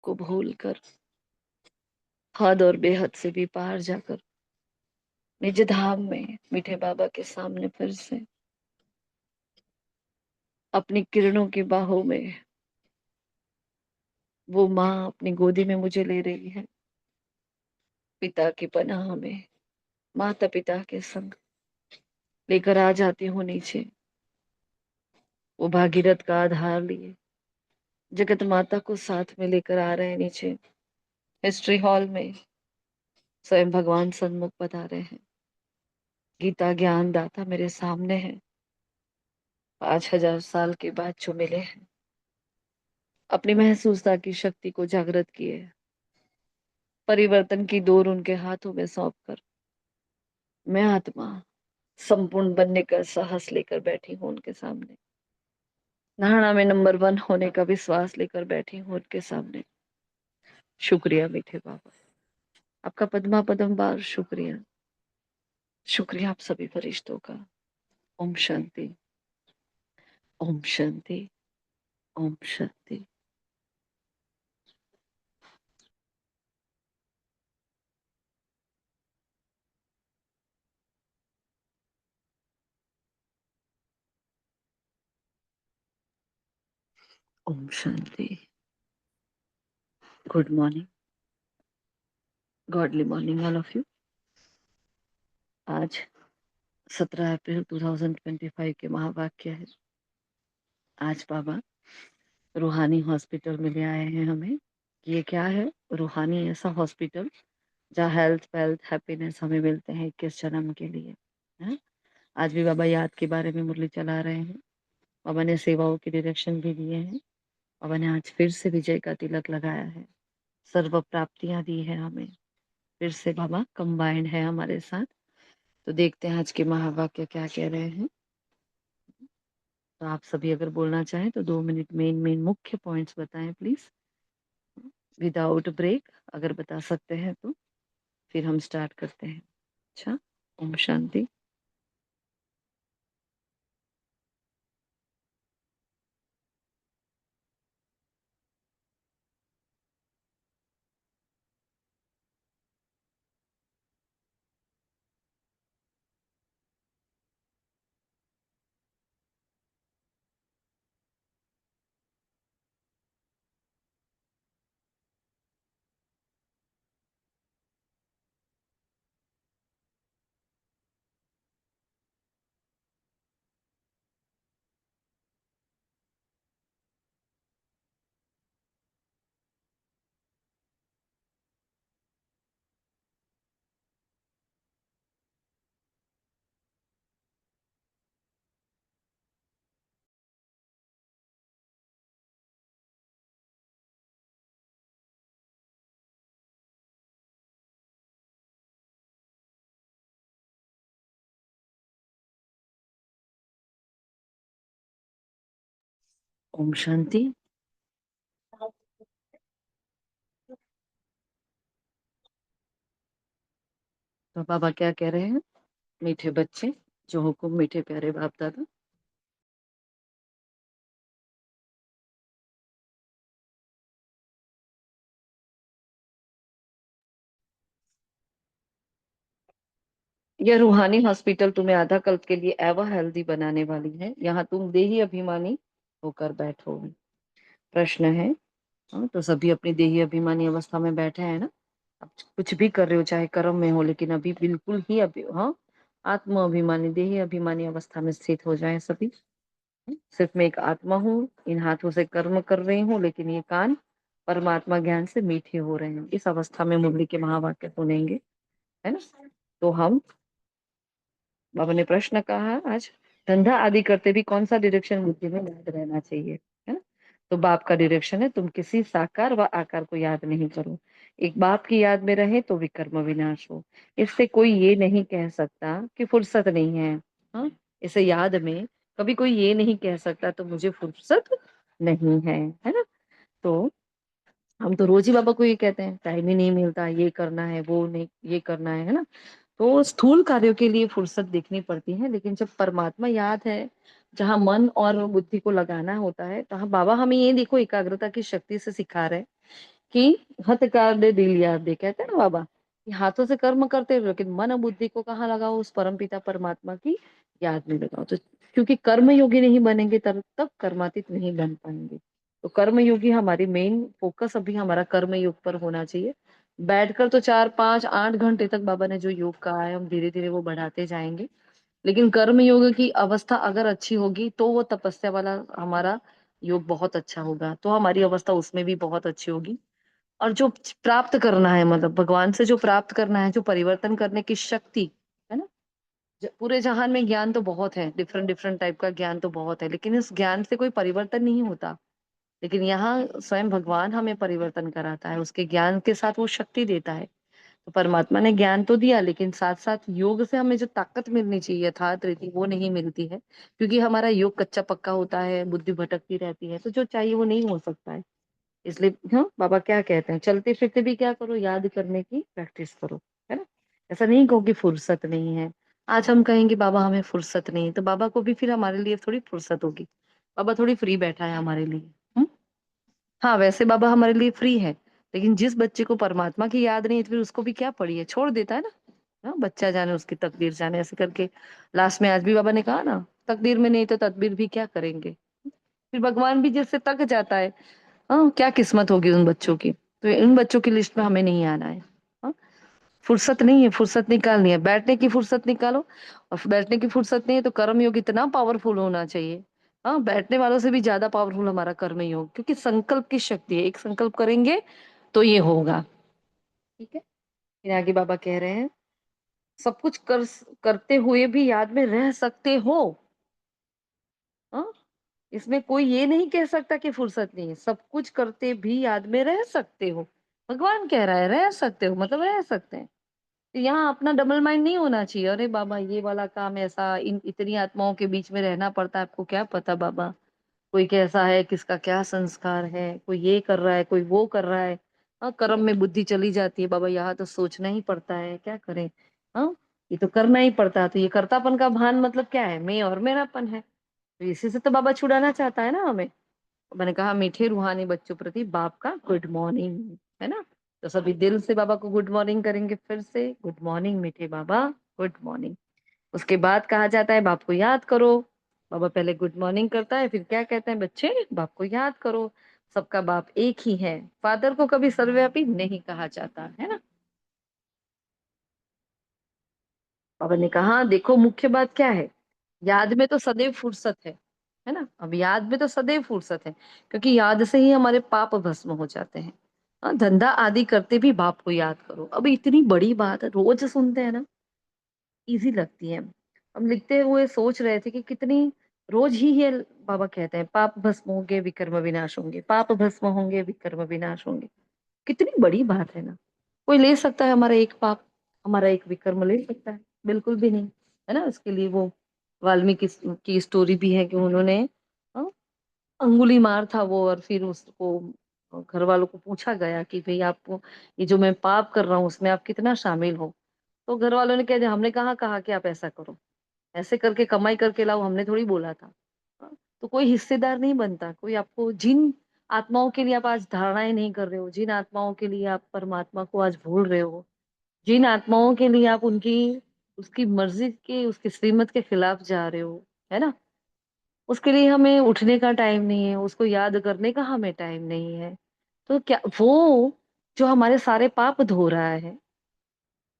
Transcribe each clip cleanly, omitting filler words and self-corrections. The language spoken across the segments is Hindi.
को भूलकर हद और बेहद से भी पार जाकर निज धाम में मीठे बाबा के सामने फिर से अपनी किरणों की बाहों में वो माँ अपनी गोदी में मुझे ले रही है। पिता की पनाह में माता पिता के संग लेकर आ जाती हूँ नीचे। वो भागीरथ का आधार लिए जगत माता को साथ में लेकर आ रहे हैं नीचे। हिस्ट्री हॉल में स्वयं भगवान सन्मुख बता रहे हैं। गीता ज्ञान दाता मेरे सामने है। 5000 साल के बाद जो मिले हैं, अपनी महसूसता की शक्ति को जागृत किए, परिवर्तन की डोर उनके हाथों में सौंप कर मैं आत्मा संपूर्ण बनने का साहस लेकर बैठी हूँ उनके सामने। नाहड़ा में नंबर 1 होने का विश्वास लेकर बैठी हूँ उनके सामने। शुक्रिया मीठे बाबा, आपका पद्मा पदम बार शुक्रिया। शुक्रिया आप सभी फरिश्तों का। ओम शांति, ओम शांति, ओम शांति। ओम शांति। Good morning, godly morning all of you. आज 17 अप्रैल 2025 के महावाक्य है। आज बाबा रूहानी हॉस्पिटल में ले आए हैं हमें। ये क्या है? रूहानी ऐसा हॉस्पिटल जहाँ हेल्थ वेल्थ हैप्पीनेस हमें मिलते हैं 21 जन्म के लिए, है? आज भी बाबा याद के बारे में मुरली चला रहे हैं। बाबा ने सेवाओं के डायरेक्शन भी दिए हैं। बाबा ने आज फिर से विजय का तिलक लगाया है, सर्व प्राप्तियां दी है हमें। फिर से बाबा कंबाइंड है हमारे साथ। तो देखते हैं आज के महावाक्य क्या कह रहे हैं। तो आप सभी अगर बोलना चाहें तो 2 मिनट मेन मेन मुख्य पॉइंट्स बताएं प्लीज, विदाउट ब्रेक। अगर बता सकते हैं तो फिर हम स्टार्ट करते हैं। अच्छा, ओम शांति। ओम शांति। तो बाबा क्या कह रहे हैं? मीठे बच्चे, जो हुकुम मीठे प्यारे बाप दादा। यह रूहानी हॉस्पिटल तुम्हें आधा कल्प के लिए एवर हेल्दी बनाने वाली है। यहाँ तुम देही अभिमानी होकर बैठोगे। प्रश्न है, हाँ, तो सभी अपनी देही अभिमानी अवस्था में बैठे हैं ना। अब कुछ भी कर रहे हो, चाहे कर्म में हो, लेकिन अभी बिल्कुल ही अभी, हाँ, आत्म अभिमानी देही अभिमानी अवस्था में स्थित हो जाए सभी। सिर्फ मैं एक आत्मा हूँ, इन हाथों से कर्म कर रही हूँ, लेकिन ये कान परमात्मा ज्ञान से मीठे हो रहे हैं। इस अवस्था में मुरली के महावाक्य सुनेंगे, है ना। तो हम, बाबा ने प्रश्न कहा आज, धंधा आदि करते भी कौन सा डायरेक्शन बुद्धि में याद रहना चाहिए, है ना। तो बाप का डायरेक्शन है, तुम किसी साकार व आकार को याद नहीं करो। एक बाप की याद में रहे तो विकर्म विनाश हो। इससे कोई ये नहीं कह सकता कि फुर्सत नहीं है। हाँ, इसे याद में कभी कोई ये नहीं कह सकता तो मुझे फुर्सत नहीं है ना। तो हम तो रोज ही बाबा को ये कहते हैं, टाइम ही नहीं मिलता, ये करना है, वो नहीं, ये करना है ना। तो स्थूल कार्यों के लिए फुर्सत देखनी पड़ती है, लेकिन जब परमात्मा याद है, जहाँ मन और बुद्धि को लगाना होता है, तो बाबा हमें ये देखो एकाग्रता की शक्ति से सिखा रहे हैं कि हथ कर दे दिल याद दे, कहते हैं ना बाबा कि हाथों से कर्म करते रहो लेकिन मन और बुद्धि को कहाँ लगाओ, उस परम पिता परमात्मा की याद में लगाओ। तो क्योंकि कर्म योगी नहीं बनेंगे तब तक कर्मातीत नहीं बन पाएंगे। तो कर्म योगी हमारी मेन फोकस अभी हमारा कर्म योग पर होना चाहिए। बैठकर तो 4 5 8 घंटे तक बाबा ने जो योग कहा है हम धीरे धीरे वो बढ़ाते जाएंगे। लेकिन कर्म योग की अवस्था अगर अच्छी होगी तो वो तपस्या वाला हमारा योग बहुत अच्छा होगा, तो हमारी अवस्था उसमें भी बहुत अच्छी होगी। और जो प्राप्त करना है, मतलब भगवान से जो प्राप्त करना है, जो परिवर्तन करने की शक्ति है ना। पूरे जहान में ज्ञान तो बहुत है, डिफरेंट डिफरेंट टाइप का ज्ञान तो बहुत है, लेकिन इस ज्ञान से कोई परिवर्तन नहीं होता। लेकिन यहाँ स्वयं भगवान हमें परिवर्तन कराता है, उसके ज्ञान के साथ वो शक्ति देता है। तो परमात्मा ने ज्ञान तो दिया लेकिन साथ साथ योग से हमें जो ताकत मिलनी चाहिए यथार्थ रीति वो नहीं मिलती है। क्योंकि हमारा योग कच्चा पक्का होता है, बुद्धि भटकती रहती है, तो जो चाहिए वो नहीं हो सकता है। इसलिए हाँ बाबा क्या कहते हैं, चलते फिरते भी क्या करो, याद करने की प्रैक्टिस करो, है ना। ऐसा नहीं कहो कि फुर्सत नहीं है। आज हम कहेंगे बाबा हमें फुर्सत नहीं है, तो बाबा को भी फिर हमारे लिए थोड़ी फुर्सत होगी। बाबा थोड़ी फ्री बैठा है हमारे लिए। हम्म? हाँ वैसे बाबा हमारे लिए फ्री है, लेकिन जिस बच्चे को परमात्मा की याद नहीं है तो फिर उसको भी क्या पड़ी है, छोड़ देता है ना। हाँ बच्चा जाने उसकी तकदीर जाने, ऐसे करके लास्ट में आज भी बाबा ने कहा ना, तकदीर में नहीं तो तदबीर भी क्या करेंगे। फिर भगवान भी जिससे तक जाता है, हाँ क्या किस्मत होगी उन बच्चों की। तो इन बच्चों की लिस्ट में हमें नहीं आना है। हाँ फुर्सत नहीं है, फुर्सत निकालनी है, बैठने की फुर्सत निकालो। और बैठने की फुर्सत नहीं है तो कर्म योग इतना पावरफुल होना चाहिए। हाँ बैठने वालों से भी ज्यादा पावरफुल हमारा कर्म योग, क्योंकि संकल्प की शक्ति है, एक संकल्प करेंगे तो ये होगा। ठीक है। फिर आगे बाबा कह रहे हैं, सब कुछ करते हुए भी याद में रह सकते हो। हाँ इसमें कोई ये नहीं कह सकता कि फुर्सत नहीं है, सब कुछ करते भी याद में रह सकते हो। भगवान कह रहा है रह सकते हो, मतलब रह सकते हैं। तो यहाँ अपना डबल माइंड नहीं होना चाहिए, अरे बाबा ये वाला काम ऐसा, इन इतनी आत्माओं के बीच में रहना पड़ता है, आपको क्या पता बाबा, कोई कैसा है, किसका क्या संस्कार है, कोई ये कर रहा है कोई वो कर रहा है। हाँ कर्म में बुद्धि चली जाती है बाबा, यहाँ तो सोचना ही पड़ता है, क्या करें। हाँ ये तो करना ही पड़ता है, तो ये कर्तापन का भान मतलब क्या है, मैं और मेरापन है। तो इसी से तो बाबा छुड़ाना चाहता है ना हमें। मैंने कहा मीठे रूहानी बच्चों प्रति बाप का गुड मॉर्निंग, है ना। तो सभी दिल से बाबा को गुड मॉर्निंग करेंगे, फिर से गुड मॉर्निंग मीठे बाबा, गुड मॉर्निंग। उसके बाद कहा जाता है बाप को याद करो। बाबा पहले गुड मॉर्निंग करता है, फिर क्या कहते हैं बच्चे, बाप को याद करो। सबका बाप एक ही है, फादर को कभी सर्वव्यापी नहीं कहा जाता है ना। बाबा ने कहा देखो मुख्य बात क्या है, याद में तो सदैव फुर्सत है ना। अब याद में तो सदैव फुर्सत है, क्योंकि याद से ही हमारे पाप भस्म हो जाते हैं। हाँ धंधा आदि करते भी बाप को याद करो। अब इतनी बड़ी बात रोज सुनते हैं ना, इजी लगती है। हम लिखते हुए सोच रहे थे कि कितनी रोज ही ये बाबा कहते हैं पाप भस्म होंगे विकर्म विनाश होंगे, पाप भस्म होंगे विकर्म विनाश होंगे। कितनी बड़ी बात है ना। कोई ले सकता है हमारा एक पाप, हमारा एक विकर्म ले सकता है, बिल्कुल भी नहीं। है ना, उसके लिए वो वाल्मीकि की स्टोरी भी है कि उन्होंने हाँ, अंगुली मार था वो, और फिर उसको घर वालों को पूछा गया कि भाई आपको ये जो मैं पाप कर रहा हूँ उसमें आप कितना शामिल हो। तो घर वालों ने कह दिया हमने कहाँ कहा कि आप ऐसा करो, ऐसे करके कमाई करके लाओ, हमने थोड़ी बोला था। हाँ, तो कोई हिस्सेदार नहीं बनता कोई। आपको जिन आत्माओं के लिए आप आज धारणाएं नहीं कर रहे हो, जिन आत्माओं के लिए आप परमात्मा को आज भूल रहे हो, जिन आत्माओं के लिए आप उनकी उसकी मर्जी के उसकी श्रीमत के खिलाफ जा रहे हो, है ना, उसके लिए हमें उठने का टाइम नहीं है, उसको याद करने का हमें टाइम नहीं है। तो क्या वो जो हमारे सारे पाप धो रहा है,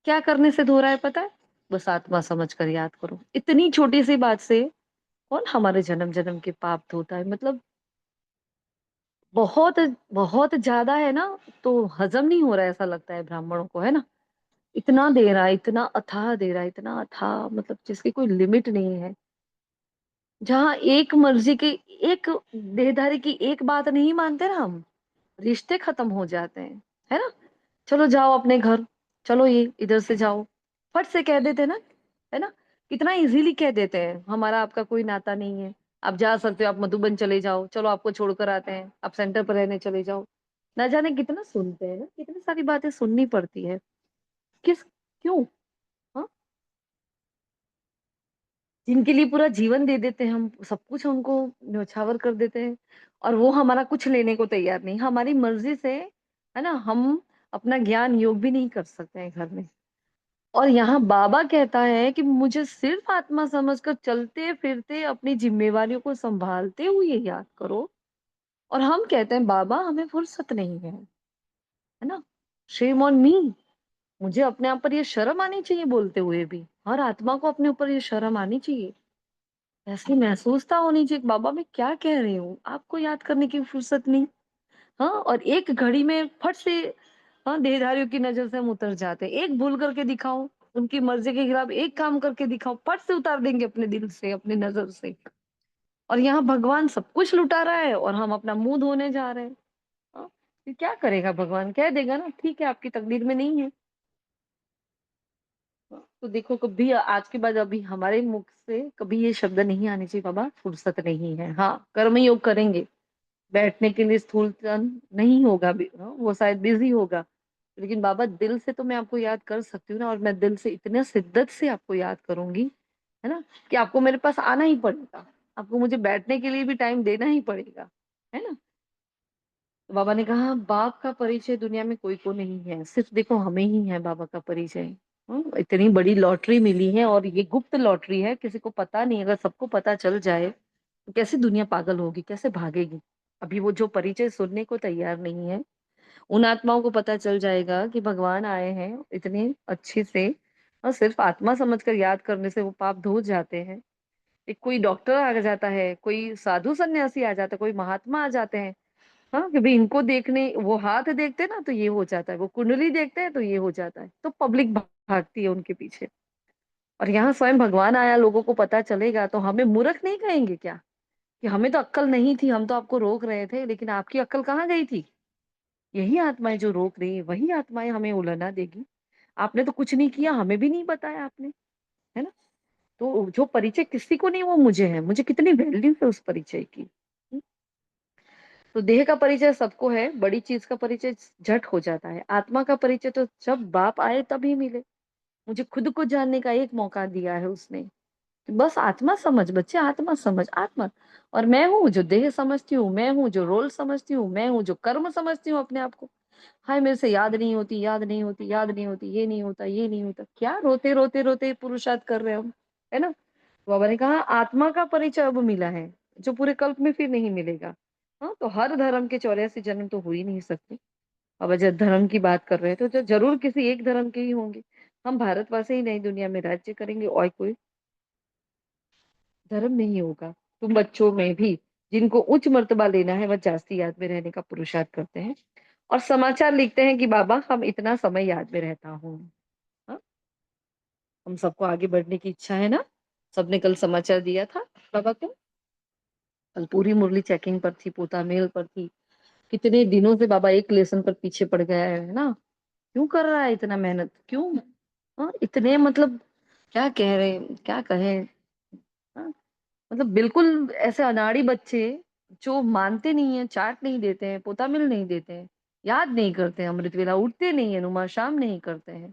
क्या करने से धो रहा है पता है, बस आत्मा समझ कर याद करो। इतनी छोटी सी बात से कौन हमारे जन्म जन्म के पाप धोता है, मतलब बहुत बहुत ज्यादा है ना। तो हजम नहीं हो रहा है, ऐसा लगता है ब्राह्मणों को, है ना। इतना दे रहा है, इतना अथाह दे रहा है, इतना अथाह, मतलब जिसकी कोई लिमिट नहीं है। जहाँ एक मर्जी की, एक देहधारी की एक बात नहीं मानते ना हम, रिश्ते खत्म हो जाते हैं, है ना। चलो जाओ अपने घर, चलो ये इधर से जाओ, फट से कह देते ना, है ना। कितना इजीली कह देते हैं, हमारा आपका कोई नाता नहीं है, आप जा सकते हो, आप मधुबन चले जाओ, चलो आपको छोड़कर आते हैं, आप सेंटर पर रहने चले जाओ। ना जाने कितना सुनते हैं ना, कितनी सारी बातें सुननी पड़ती है। किस, क्यों। हाँ जिनके लिए पूरा जीवन दे देते हैं हम, सब कुछ उनको न्यौछावर कर देते हैं, और वो हमारा कुछ लेने को तैयार नहीं, हमारी मर्जी से है ना? हम अपना ज्ञान योग भी नहीं कर सकते हैं घर में। और यहाँ बाबा कहता है कि मुझे सिर्फ आत्मा समझकर चलते-फिरते अपनी ज़िम्मेवारियों को सँभालते हुए याद करो। और हम कहते हैं बाबा हमें फुर्सत नहीं है ना? Shame on me. मुझे अपने आप पर ये शर्म आनी चाहिए बोलते हुए भी। हर आत्मा को अपने ऊपर ये शर्म आनी चाहिए। ऐसी महसूसता होनी चाहिए कि बाबा मैं क्या कह रही हूँ? आपको याद करने की फुर्सत नहीं। हाँ, और एक घड़ी में फट से हाँ, देहधारियों की नज़र से हम उतर जाते हैं। एक भूल करके दिखाओ, उनकी मर्ज़ी के खिलाफ एक काम करके दिखाओ, फट से उतार देंगे अपने दिल से, अपनी नज़र से। और यहाँ भगवान सब कुछ लुटा रहा है और हम अपना मुँह धोने जा रहे हैं। हाँ, फिर क्या करेगा भगवान? कह देगा ना, ठीक है आपकी तकदीर में नहीं है। हाँ, तो देखो कभी आज के बाद अभी हमारे मुख से कभी ये शब्द नहीं आने चाहिए बाबा फुर्सत नहीं है। हाँ, कर्म योग करेंगे, बैठने के लिए स्थूल तन नहीं होगा हाँ, वो शायद बिज़ी होगा। लेकिन बाबा दिल से तो मैं आपको याद कर सकती हूँ ना और मैं दिल से इतने शिद्दत से आपको याद करूँगी, है ना? कि आपको मेरे पास आना ही पड़ेगा। आपको मुझे बैठने के लिए भी टाइम देना ही पड़ेगा, है ना? तो बाबा ने कहा बाप का परिचय दुनिया में कोई को नहीं है, सिर्फ देखो हमें ही है बाबा का परिचय। इतनी बड़ी लॉटरी मिली है और ये गुप्त लॉटरी है, किसी को पता नहीं। अगर सबको पता चल जाए, तो कैसे दुनिया पागल होगी, कैसे भागेगी? अभी वो जो परिचय सुनने को तैयार नहीं है, उन आत्माओं को पता चल जाएगा कि भगवान आए हैं इतने अच्छे से और सिर्फ आत्मा समझकर याद करने से वो पाप धो जाते हैं। एक कोई डॉक्टर आ जाता है, कोई साधु सन्यासी आ जाता है, कोई महात्मा आ जाते हैं। हाँ, कि भाई इनको देखने वो हाथ देखते हैं ना तो ये हो जाता है, वो कुंडली देखते हैं तो ये हो जाता है। तो पब्लिक भागती है उनके पीछे। और यहाँ स्वयं भगवान आया, लोगों को पता चलेगा तो हमें मूर्ख नहीं कहेंगे क्या? कि हमें तो अक्ल नहीं थी, हम तो आपको रोक रहे थे, लेकिन आपकी अक्ल कहाँ गई थी? यही आत्माएँ जो रोक रही है, वही आत्माएँ हमें उलाहना देगी। आपने तो कुछ नहीं किया, हमें भी नहीं बताया आपने, है ना? तो जो परिचय किसी को नहीं वो मुझे है, मुझे कितनी वैल्यू है उस परिचय की। हुँ, तो देह का परिचय सबको है, बड़ी चीज़ का परिचय झट हो जाता है। आत्मा का परिचय तो जब बाप आए तभी मिले। मुझे खुद को जानने का एक मौका दिया है उसने। बस आत्मा समझ बच्चे, आत्मा समझ, आत्मा। और मैं हूँ जो देह समझती हूँ, मैं हूँ जो रोल समझती हूँ, मैं हूँ जो कर्म समझती हूँ अपने आप को। हाय मेरे से याद नहीं होती, याद नहीं होती, याद नहीं होती, ये नहीं होता, ये नहीं होता। क्या रोते-रोते पुरुषार्थ कर रहे हो हम, है ना? तो बाबा ने कहा आत्मा का परिचय अब मिला है, जो पूरे कल्प में फिर नहीं मिलेगा। हाँ, तो हर धर्म के 84 जन्म तो हो ही नहीं सकते। अब जब धर्म की बात कर रहे हैं, तो ज़रूर किसी एक धर्म के ही होंगे। हम भारतवासी ही नई दुनिया में राज्य करेंगे और कोई धर्म नहीं होगा। तुम बच्चों में भी जिनको उच्च मर्तबा लेना है, वह जास्ती याद में रहने का पुरुषार्थ करते हैं और समाचार लिखते हैं कि बाबा हम इतना समय याद में रहता हूँ। हाँ, हम सबको आगे बढ़ने की इच्छा है ना? सबने कल समाचार दिया था बाबा को। कल पूरी मुरली चेकिंग पर थी, पोता मेल पर थी। कितने दिनों से बाबा एक लेसन पर पीछे पड़ गया है ना? क्यों कर रहा है इतना मेहनत? क्यों? हाँ, इतने मतलब क्या कह रहे क्या कहें? हाँ, मतलब बिल्कुल ऐसे अनाड़ी बच्चे जो मानते नहीं हैं, चाट नहीं देते हैं, पोतामिल नहीं देते हैं, याद नहीं करते हैं, अमृत वेला उठते नहीं है, नुमा-शाम नहीं करते हैं,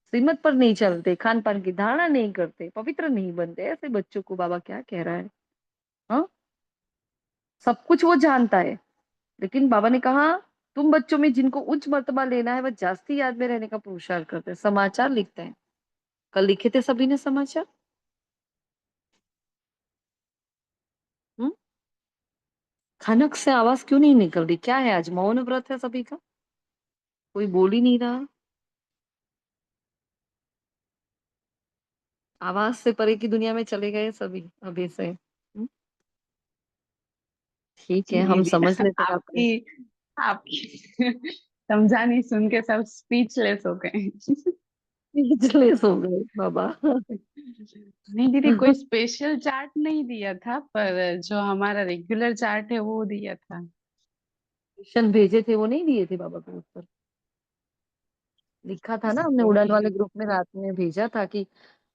श्रीमत पर नहीं चलते, खान-पान की धारणा नहीं करते, पवित्र नहीं बनते, ऐसे बच्चों को बाबा क्या कह रहा है? हाँ, सब कुछ वो जानता है, लेकिन बाबा ने कहा तुम बच्चों में जिनको उच्च मर्तबा लेना है, वह जास्ती याद में रहने का पुरुषार्थ करते हैं, समाचार लिखते हैं। कल लिखे थे सभी ने समाचार? हुँ? खनक से आवाज़ क्यों नहीं निकल रही? क्या है आज मौन व्रत है सभी का? कोई बोल ही नहीं रहा। आवाज़ से परे की दुनिया में चले गए सभी अभी से। ठीक है, जी हम जी। समझ लेते हैं आपका आपकी आपकी समझानी सुन के सब स्पीचलेस हो गए। स्पीचलेस हो गए बाबा। नहीं दीदी, कोई स्पेशल चार्ट नहीं दिया था, पर जो हमारा रेगुलर चार्ट है वो दिया था। क्वेश्चन भेजे थे वो नहीं दिए थे बाबा को उत्तर? लिखा था ना हमने उड़ान वाले वही। ग्रुप में रात में भेजा था कि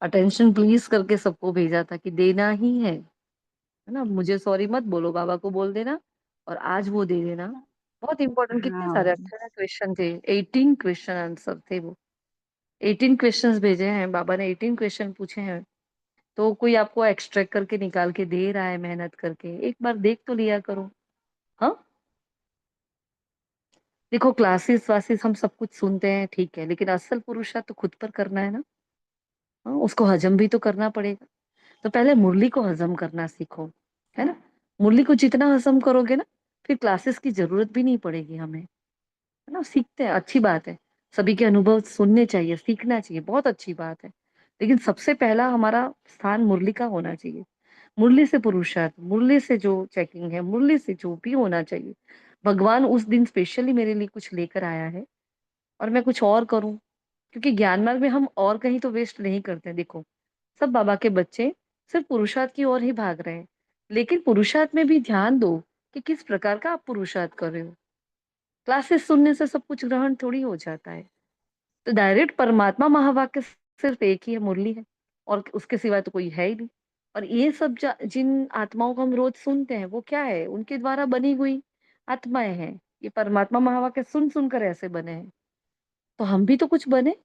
अटेंशन प्लीज करके सबको भेजा था कि देना ही है ना? मुझे सॉरी मत बोलो, बाबा को बोल देना और आज वो दे देना। बहुत इंपॉर्टेंट कितने सारे हाँ। 18 क्वेश्चन थे, 18 क्वेश्चन आंसर थे वो। 18 क्वेश्चंस भेजे हैं बाबा ने, 18 क्वेश्चन पूछे हैं। तो कोई आपको एक्सट्रैक्ट करके निकाल के दे रहा है मेहनत करके, एक बार देख तो लिया करो। हाँ, देखो क्लासेस वासेस हम सब कुछ सुनते हैं, ठीक है, लेकिन असल पुरुषार्थ तो खुद पर करना है ना। हाँ, उसको हजम भी तो करना पड़ेगा। तो पहले मुरली को हजम करना सीखो, है ना। मुरली को जितना हजम करोगे ना, फिर क्लासेस की जरूरत भी नहीं पड़ेगी हमें, है ना। सीखते हैं, अच्छी बात है। सभी के अनुभव सुनने चाहिए, सीखना चाहिए, बहुत अच्छी बात है। लेकिन सबसे पहला हमारा स्थान मुरली का होना चाहिए। मुरली से पुरुषार्थ, मुरली से जो चेकिंग है, मुरली से जो भी होना चाहिए। भगवान उस दिन स्पेशली मेरे लिए कुछ लेकर आया है, और मैं कुछ और करूं। क्योंकि ज्ञान मार्ग में हम और कहीं तो वेस्ट नहीं करते। देखो, सब बाबा के बच्चे सिर्फ पुरुषार्थ की ओर ही भाग रहे हैं। लेकिन पुरुषार्थ में भी ध्यान दो कि किस प्रकार का आप पुरुषार्थ कर रहे हो। क्लासेस सुनने से सब कुछ ग्रहण थोड़ी हो जाता है। तो डायरेक्ट परमात्मा महावाक्य सिर्फ एक ही है, मुरली है। और उसके सिवाय तो कोई है ही नहीं। और ये सब जिन आत्माओं को हम रोज सुनते हैं, वो क्या है, उनके द्वारा बनी हुई आत्माएं हैं। ये परमात्मा महावाक्य सुन सुनकर ऐसे बने हैं। तो हम भी तो कुछ बने।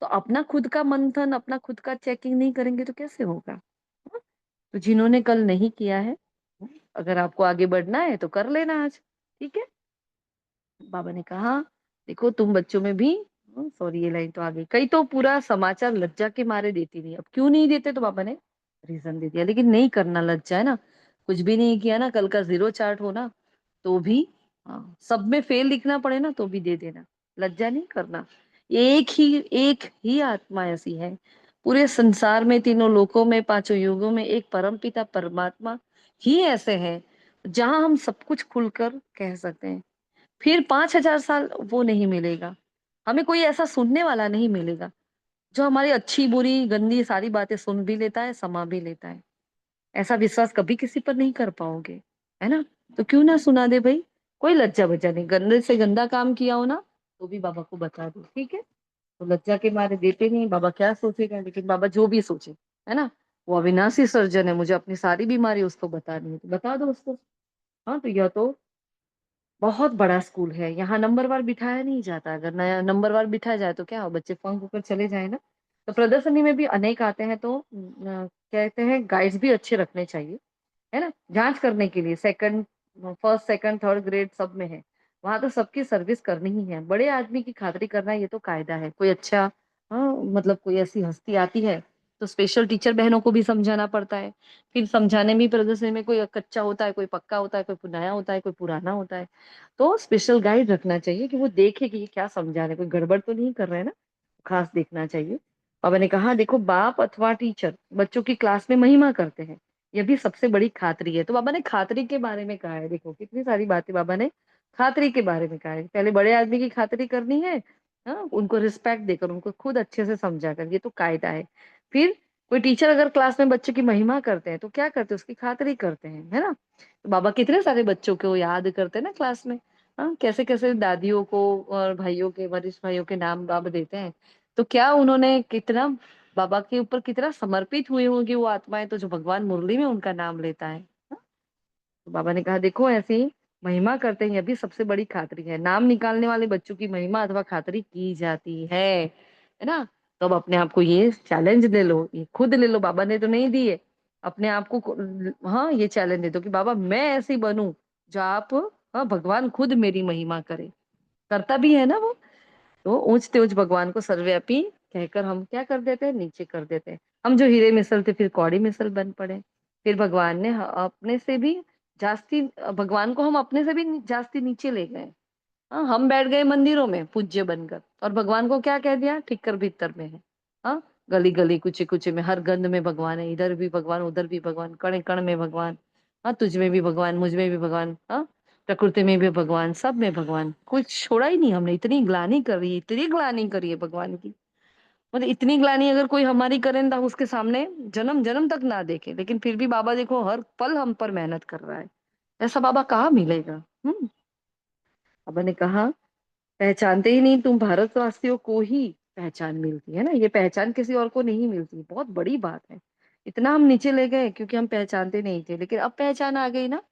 तो अपना खुद का मंथन, अपना खुद का चेकिंग नहीं करेंगे तो कैसे होगा। हाँ? तो जिन्होंने कल नहीं किया है, अगर आपको आगे बढ़ना है तो कर लेना आज, ठीक है। बाबा ने कहा, देखो तुम बच्चों में भी, सॉरी ये लाइन तो आ गई, कई तो पूरा समाचार लज्जा के मारे देती नहीं। अब क्यों नहीं देते, तो बाबा ने रीजन दे दिया। लेकिन नहीं करना, लज्जा है ना। कुछ भी नहीं किया ना, कल का जीरो चार्ट हो ना, तो भी, हाँ, सब में फेल लिखना पड़े ना, तो भी दे देना। लज्जा नहीं करना। एक ही आत्मा ऐसी है पूरे संसार में, तीनों लोकों में, पांचों युगों में, एक परम पिता परमात्मा ही ऐसे हैं जहां हम सब कुछ खुलकर कह सकते हैं। फिर 5,000 साल वो नहीं मिलेगा। हमें कोई ऐसा सुनने वाला नहीं मिलेगा जो हमारी अच्छी बुरी गंदी सारी बातें सुन भी लेता है, समा भी लेता है। ऐसा विश्वास कभी किसी पर नहीं कर पाओगे, है ना। तो क्यों ना सुना दे भाई। कोई लज्जा बज्जा नहीं, गंदे से गंदा काम किया हो ना, तो भी बाबा को बता दो, ठीक है। तो लज्जा के मारे देते नहीं, बाबा क्या सोचेगा। लेकिन बाबा जो भी सोचे, है ना, वो अविनाशी सर्जन है, मुझे अपनी सारी बीमारी उसको बतानी है तो बता दो उसको। हाँ, तो यह तो बहुत बड़ा स्कूल है, यहाँ नंबरवार बिठाया नहीं जाता। अगर नया नंबरवार बिठाया जाए तो क्या हो, बच्चे फंक होकर चले जाए ना। तो प्रदर्शनी में भी अनेक आते हैं, तो कहते हैं गाइड्स भी अच्छे रखने चाहिए, है ना, जांच करने के लिए। Second, first second third grade सब में है। वहां तो सबकी सर्विस करनी ही है, बड़े आदमी की खातिरी करना, ये तो कायदा है। कोई अच्छा, हाँ, मतलब कोई ऐसी हस्ती आती है तो स्पेशल टीचर बहनों को भी समझाना पड़ता है। फिर समझाने में प्रदर्शनी में कोई कच्चा होता है, कोई पक्का होता है, कोई नया होता है, कोई पुराना होता है। तो स्पेशल गाइड रखना चाहिए कि वो देखे कि ये क्या समझा रहे हैं, कोई गड़बड़ तो नहीं कर रहे हैं ना। खास देखना चाहिए। बाबा ने कहा, देखो बाप अथवा टीचर बच्चों की क्लास में महिमा करते हैं, यह भी सबसे बड़ी खातरी है। तो बाबा ने खातरी के बारे में कहा है। देखो कितनी सारी बातें बाबा ने खातरी के बारे में कहा है। पहले बड़े आदमी की खातरी करनी है, हाँ, उनको रिस्पेक्ट देकर, उनको खुद अच्छे से समझा कर, ये तो कायदा है। फिर कोई टीचर अगर क्लास में बच्चों की महिमा करते हैं तो क्या करते हैं, उसकी खातरी करते हैं, है ना। तो बाबा कितने सारे बच्चों को याद करते हैं ना क्लास में। हाँ, कैसे कैसे दादियों को और भाइयों के, वरिष्ठ भाइयों के नाम बाबा देते हैं। तो क्या उन्होंने कितना बाबा के ऊपर कितना समर्पित हुए होंगे वो आत्माएं, तो जो भगवान मुरली में उनका नाम लेता है। हाँ? तो बाबा ने कहा, देखो ऐसी महिमा करते हैं, यह भी सबसे बड़ी खातरी है। नाम निकालने वाले बच्चों की महिमा अथवा खातरी की जाती है ना। तो अब अपने आप को ये चैलेंज ले लो, ये खुद ले लो, बाबा ने तो नहीं दिए। अपने आप को, हाँ, ये चैलेंज दे दो कि बाबा मैं ऐसी बनूं जो आप, हाँ, भगवान खुद मेरी महिमा करे। करता भी है ना वो। तो ऊंचते ऊंच भगवान को सर्वव्यापी कहकर हम क्या कर देते हैं, नीचे कर देते हैं। हम जो हीरे मिसल थे, फिर कौड़ी मिसल बन पड़े। फिर भगवान ने अपने से भी जास्ती, भगवान को हम अपने से भी जास्ती नीचे ले गए। हाँ, हम बैठ गए मंदिरों में पूज्य बनकर, और भगवान को क्या कह दिया, ठिक्कर भीतर में है। हाँ, गली गली कुचे कुचे में, हर गंध में भगवान है, इधर भी भगवान, उधर भी भगवान, कण कण में भगवान। हाँ, तुझ में भी भगवान, मुझ में भी भगवान, हाँ, प्रकृति में भी भगवान, सब में भगवान, कुछ छोड़ा ही नहीं हमने। इतनी ग्लानि करी, इतनी ग्लानि करी है भगवान की। मतलब इतनी ग्लानि अगर कोई हमारी करे ना, तो उसके सामने जन्म जन्म तक ना देखे। लेकिन फिर भी बाबा देखो हर पल हम पर मेहनत कर रहा है। ऐसा बाबा कहाँ मिलेगा। बाबा ने कहा, पहचानते ही नहीं तुम भारतवासियों को ही पहचान मिलती है ना, ये पहचान किसी और को नहीं मिलती। बहुत बड़ी बात है। इतना हम नीचे ले गए क्योंकि हम पहचानते नहीं थे, लेकिन अब पहचान आ गई ना।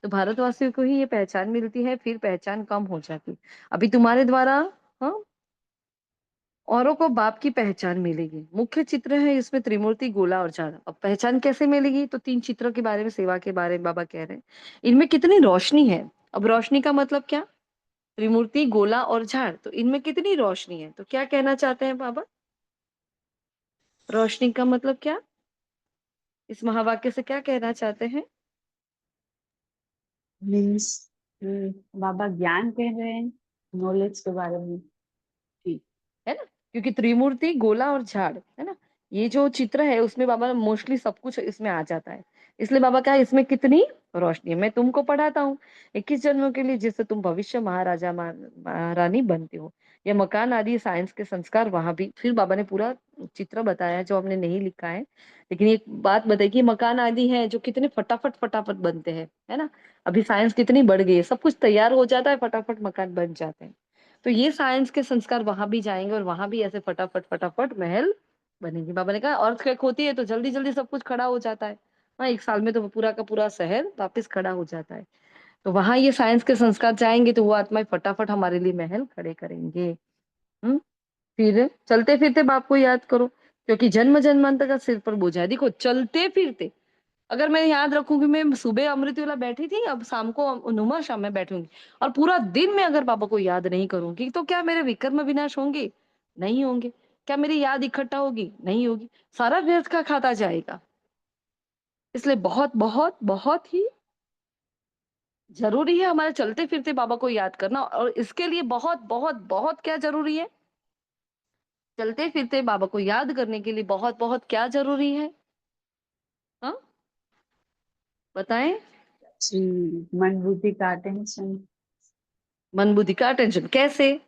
तो भारतवासियों को ही ये पहचान मिलती है, फिर पहचान कम हो जाती। अभी तुम्हारे द्वारा, हाँ, औरों को बाप की पहचान मिलेगी। मुख्य चित्र है इसमें त्रिमूर्ति, गोला और चांद। अब पहचान कैसे मिलेगी, तो 3 चित्रों के बारे में, सेवा के बारे में बाबा कह रहे हैं। इनमें कितनी रोशनी है। अब रोशनी का मतलब क्या, त्रिमूर्ति, गोला और झाड़, तो इनमें कितनी रोशनी है? तो क्या कहना चाहते हैं बाबा? रोशनी का मतलब क्या? इस महावाक्य से क्या कहना चाहते हैं? मीन्स बाबा ज्ञान कह रहे हैं, नॉलेज के बारे में। ठीक है ना, क्योंकि त्रिमूर्ति, गोला और झाड़, है ना, ये जो चित्र है उसमें बाबा मोस्टली सब कुछ इसमें आ जाता है। इसलिए बाबा क्या है, इसमें कितनी रोशनी है। मैं तुमको पढ़ाता हूँ 21 जन्मों के लिए, जिससे तुम भविष्य महाराजा महारानी बनते हो। ये मकान आदि साइंस के संस्कार वहां भी, फिर बाबा ने पूरा चित्र बताया जो हमने नहीं लिखा है, लेकिन एक बात बताई कि मकान आदि है जो कितने फटाफट फटाफट बनते हैं, है ना। अभी साइंस कितनी बढ़ गई है, सब कुछ तैयार हो जाता है, फटाफट मकान बन जाते हैं। तो ये साइंस के संस्कार वहां भी जाएंगे और वहां भी ऐसे फटाफट फटाफट महल बनेंगे। बाबा ने कहा अर्थक्वेक होती है तो जल्दी जल्दी सब कुछ खड़ा हो जाता है। हाँ, एक साल में तो पूरा का पूरा शहर वापस खड़ा हो जाता है। तो वहां ये साइंस के संस्कार जाएंगे तो वो आत्माएं फटाफट हमारे लिए महल खड़े करेंगे। हम्म। फिर चलते फिरते बाप को याद करो, क्योंकि जन्म जन्मांतर का सिर पर बोझ है। देखो चलते फिरते, अगर मैं याद रखूं कि मैं सुबह अमृत वेला बैठी थी, अब शाम को नुमा शाम में बैठूंगी, और पूरा दिन में अगर बाबा को याद नहीं करूंगी, तो क्या मेरे विकर्म विनाश होंगे? नहीं होंगे। क्या मेरी याद इकट्ठा होगी? नहीं होगी। सारा व्यर्थ का खाता जाएगा। इसलिए बहुत बहुत बहुत ही जरूरी है हमारे चलते फिरते बाबा को याद करना, और इसके लिए बहुत बहुत बहुत क्या जरूरी है? चलते फिरते बाबा को याद करने के लिए बहुत बहुत क्या जरूरी है? हाँ, बताएं। जी, मन बुद्धि का अटेंशन। मन बुद्धि का टेंशन कैसे?